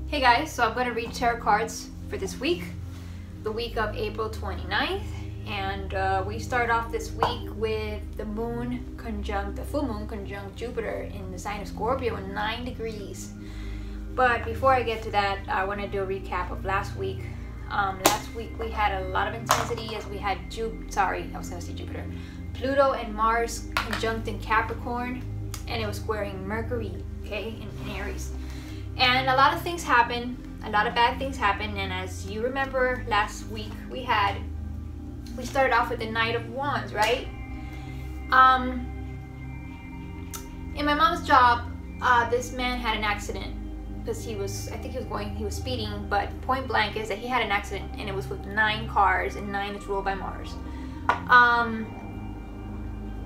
Hey guys, so I'm going to read tarot cards for this week, the week of April 29th, and we start off this week with the full moon conjunct Jupiter in the sign of Scorpio in 9 degrees. But before I get to that, I want to do a recap of last week. Last week we had a lot of intensity as we had Jupiter, Pluto and Mars conjunct in Capricorn, and it was squaring Mercury, okay, in Aries. And a lot of things happened, a lot of bad things happened, and as you remember last week we started off with the Knight of Wands, right? In my mom's job, this man had an accident because he was speeding, but point blank is that he had an accident, and it was with 9 cars, and 9 is ruled by Mars.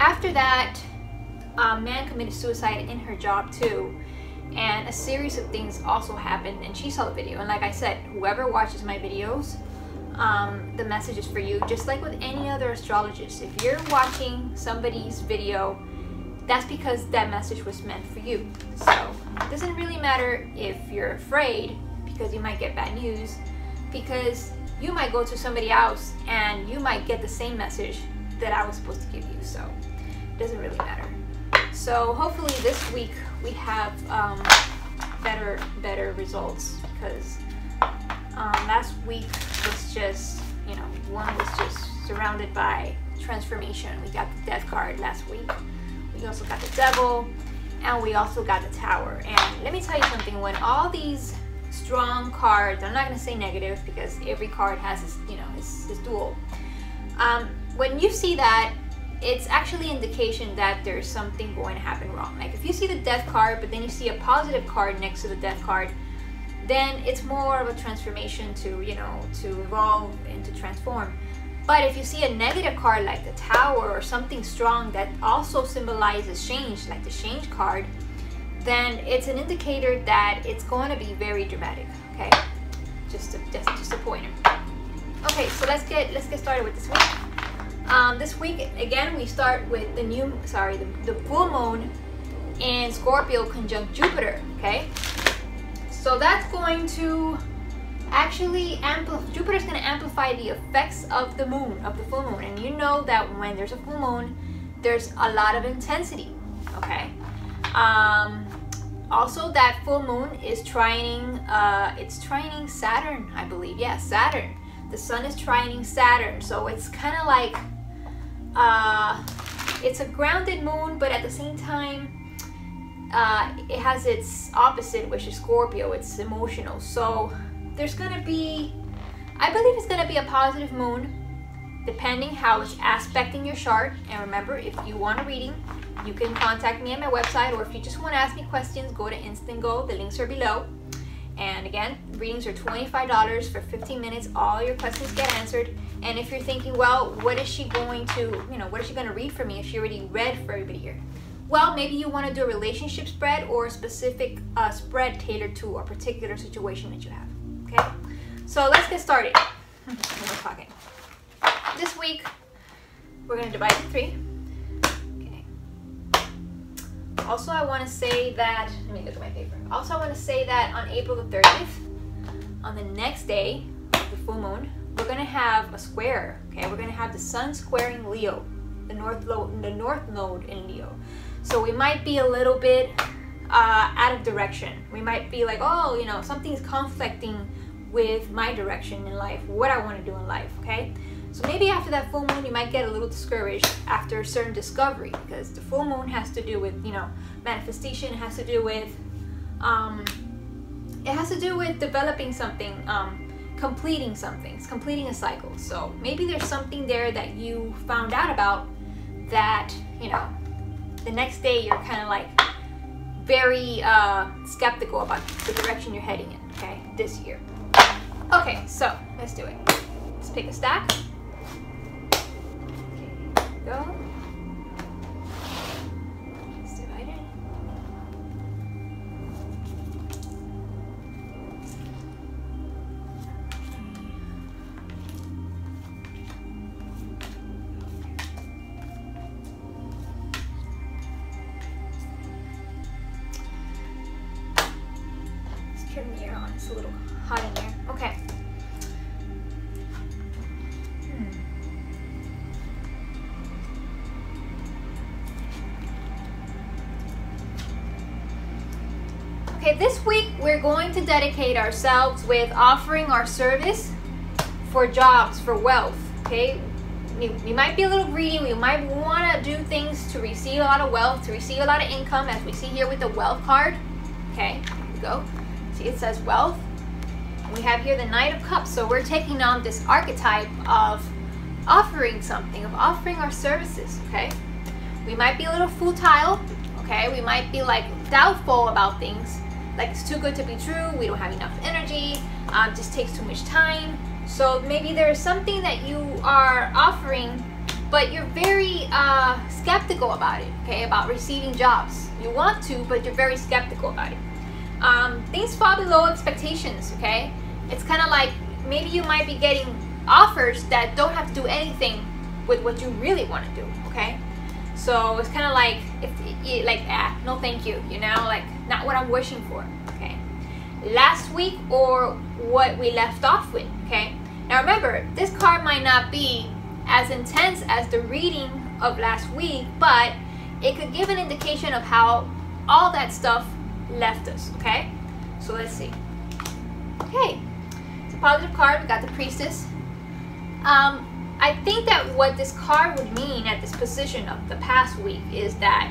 After that, a man committed suicide in her job too. And a series of things also happened, and she saw the video. And like I said, whoever watches my videos, the message is for you, just like with any other astrologist. If you're watching somebody's video, that's because that message was meant for you. So it doesn't really matter if you're afraid because you might get bad news, because you might go to somebody else and you might get the same message that I was supposed to give you. So it doesn't really matter. So hopefully this week we have better results, because last week was just, one was just surrounded by transformation. We got the Death card last week. We also got the Devil, and we also got the Tower. And let me tell you something, when all these strong cards, I'm not going to say negative because every card has its dual. When you see that, it's actually indication that there's something going to happen wrong. Like if you see the Death card, but then you see a positive card next to the Death card, then it's more of a transformation to evolve and to transform. But if you see a negative card like the Tower or something strong that also symbolizes change, like the Change card, then it's an indicator that it's going to be very dramatic. Okay, just a pointer. Okay, so let's get started with this week. This week, again, we start with the full moon in Scorpio conjunct Jupiter, okay? So that's going to actually Jupiter's going to amplify the effects of the moon, of the full moon. And you know that when there's a full moon, there's a lot of intensity, okay? Also, that full moon is trining Saturn, I believe. Yeah, Saturn. The sun is trining Saturn, so it's kind of like it's a grounded moon, but at the same time it has its opposite, which is Scorpio. It's emotional. So there's gonna be, I believe it's gonna be a positive moon, depending how it's aspecting your chart. And remember, if you want a reading, you can contact me at my website, or if you just want to ask me questions, go to Instant Go. The links are below. And again, readings are $25 for 15 minutes. All your questions get answered. And if you're thinking, well, what is she going to read for me if she already read for everybody here? Well, maybe you want to do a relationship spread or a specific spread tailored to a particular situation that you have. Okay? So let's get started. We're talking. This week, we're going to divide it in 3. Also, I want to say that, let me look at my paper. Also, I want to say that on April the 30th, on the next day of the full moon, we're going to have a square, okay? We're going to have the sun squaring Leo, the north node in Leo. So we might be a little bit out of direction. We might be like, oh, something's conflicting with my direction in life, what I want to do in life, okay? So maybe after that full moon, you might get a little discouraged after a certain discovery, because the full moon has to do with, manifestation. It has to do with, developing something, completing something. It's completing a cycle. So maybe there's something there that you found out about that, the next day you're kind of like very skeptical about the direction you're heading in, okay, this year. Okay, so let's do it. Let's pick a stack. Go. Let's divide it. Turn the air on. It's a little hot in here. Okay. Okay, this week we're going to dedicate ourselves with offering our service for jobs, for wealth. Okay, we might be a little greedy. We might want to do things to receive a lot of wealth, to receive a lot of income, as we see here with the wealth card. Okay, here we go. See, it says wealth. We have here the Knight of Cups. So we're taking on this archetype of offering something, of offering our services. Okay, we might be a little futile. Okay, we might be like doubtful about things. Like it's too good to be true, we don't have enough energy, just takes too much time. So maybe there's something that you are offering, but you're very skeptical about it, okay, about receiving jobs. You want to, but you're very skeptical about it. Things fall below expectations, okay? It's kind of like maybe you might be getting offers that don't have to do anything with what you really want to do, okay? So it's kind of like, no thank you, you know, like not what I'm wishing for, okay? Last week or what we left off with, okay? Now remember, this card might not be as intense as the reading of last week, but it could give an indication of how all that stuff left us, okay? So let's see. Okay, it's a positive card. We got the Priestess. I think that what this card would mean at this position of the past week is that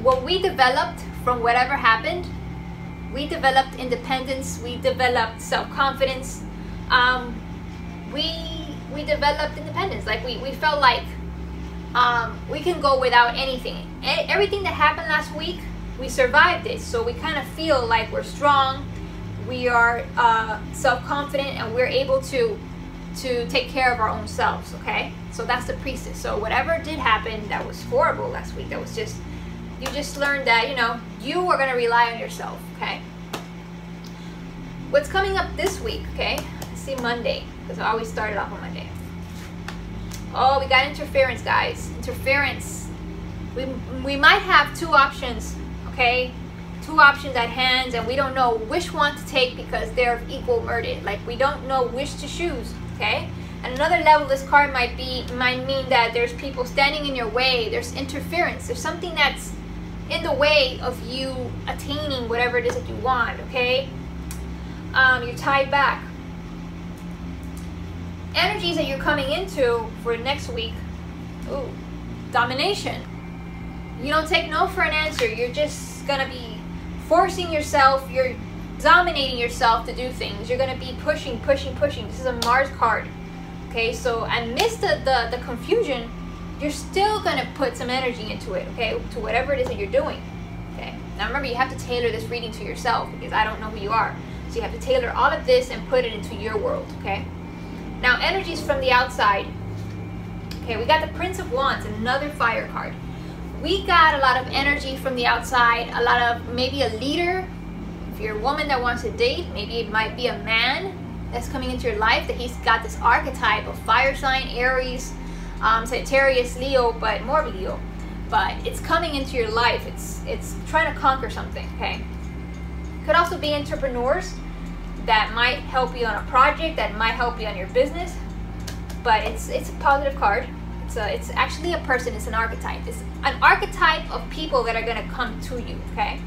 what we developed from whatever happened, we developed independence, we developed self-confidence, we developed independence. Like we felt like we can go without anything. Everything that happened last week, we survived it. So we kind of feel like we're strong, we are self-confident, and we're able to take care of our own selves, okay? So that's the Priestess. So whatever did happen that was horrible last week, that was just, you just learned that, you know, you are going to rely on yourself, okay? What's coming up this week, okay? Let's see, Monday, because I always started off on Monday. Oh, we got interference, guys. Interference. We might have two options, okay? Two options at hand, and we don't know which one to take because they're of equal merit. Like we don't know which to choose, okay? And another level, this card might mean that there's people standing in your way. There's interference. There's something that's in the way of you attaining whatever it is that you want, okay? You're tied back. Energies that you're coming into for next week. Ooh, domination. You don't take no for an answer. You're just gonna be forcing yourself. You're dominating yourself to do things. You're gonna be pushing. This is a Mars card. Okay, so amidst the confusion, you're still gonna put some energy into it, okay, to whatever it is that you're doing. Okay. Now remember, you have to tailor this reading to yourself because I don't know who you are. So you have to tailor all of this and put it into your world, okay? Now energies from the outside. Okay, we got the Prince of Wands, another fire card. We got a lot of energy from the outside, a lot of maybe a leader. If you're a woman that wants to date, maybe it might be a man that's coming into your life, that he's got this archetype of fire sign, Aries, Sagittarius, Leo, but more Leo. But it's coming into your life. It's trying to conquer something, okay? Could also be entrepreneurs that might help you on a project, that might help you on your business. But it's a positive card. It's actually a person. It's an archetype. It's an archetype of people that are gonna come to you, okay?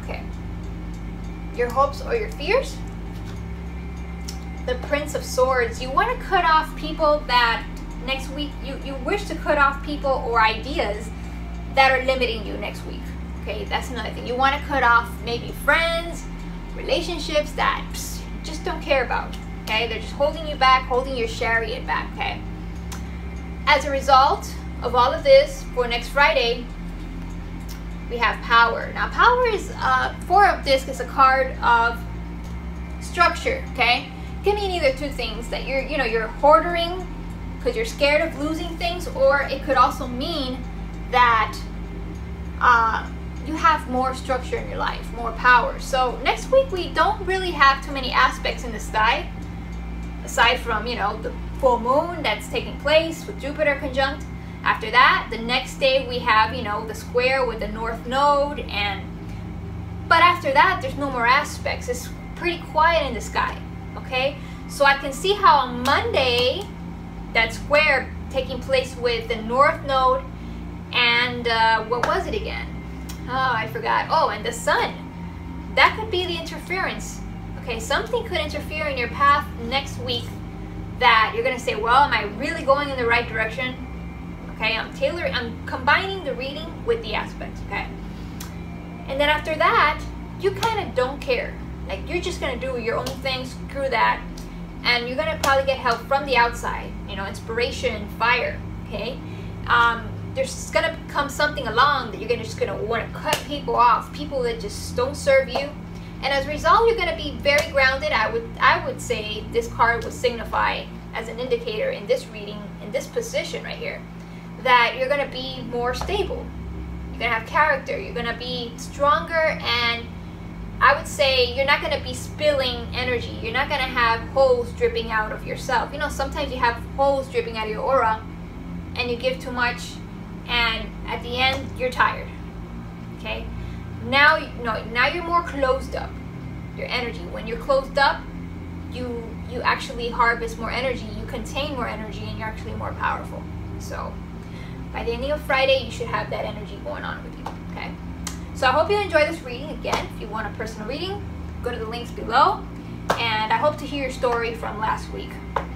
Okay. Your hopes or your fears. The Prince of Swords. You want to cut off people that next week, you wish to cut off people or ideas that are limiting you next week. Okay, that's another thing. You want to cut off maybe friends, relationships that just don't care about. Okay, they're just holding you back, holding your chariot back. Okay. As a result of all of this, for next Friday, we have Power. Now, Power is 4 of disc is a card of structure. Okay, it can mean either two things, that you're hoarding because you're scared of losing things, or it could also mean that you have more structure in your life, more power. So next week we don't really have too many aspects in the sky, aside from the full moon that's taking place with Jupiter conjunct. After that, the next day we have the square with the North Node, but after that, there's no more aspects. It's pretty quiet in the sky, okay? So I can see how on Monday, that square taking place with the North Node and what was it again? Oh, I forgot. Oh, and the Sun. That could be the interference. Okay, something could interfere in your path next week that you're gonna say, well, am I really going in the right direction? Okay, I'm combining the reading with the aspects, okay? And then after that, you kind of don't care. Like, you're just gonna do your own thing, screw that. And you're gonna probably get help from the outside, you know, inspiration, fire, okay? There's gonna come something along that you're just gonna wanna cut people off, people that just don't serve you. And as a result, you're gonna be very grounded. I would say this card would signify as an indicator in this reading, in this position right here, that you're gonna be more stable. You're gonna have character, you're gonna be stronger, and I would say you're not gonna be spilling energy. You're not gonna have holes dripping out of yourself. You know, sometimes you have holes dripping out of your aura and you give too much, and at the end you're tired, okay? Now you're more closed up, your energy. When you're closed up, you actually harvest more energy, you contain more energy, and you're actually more powerful. So by the end of Friday, you should have that energy going on with you, okay? So I hope you enjoy this reading. Again, if you want a personal reading, go to the links below, and I hope to hear your story from last week,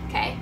okay?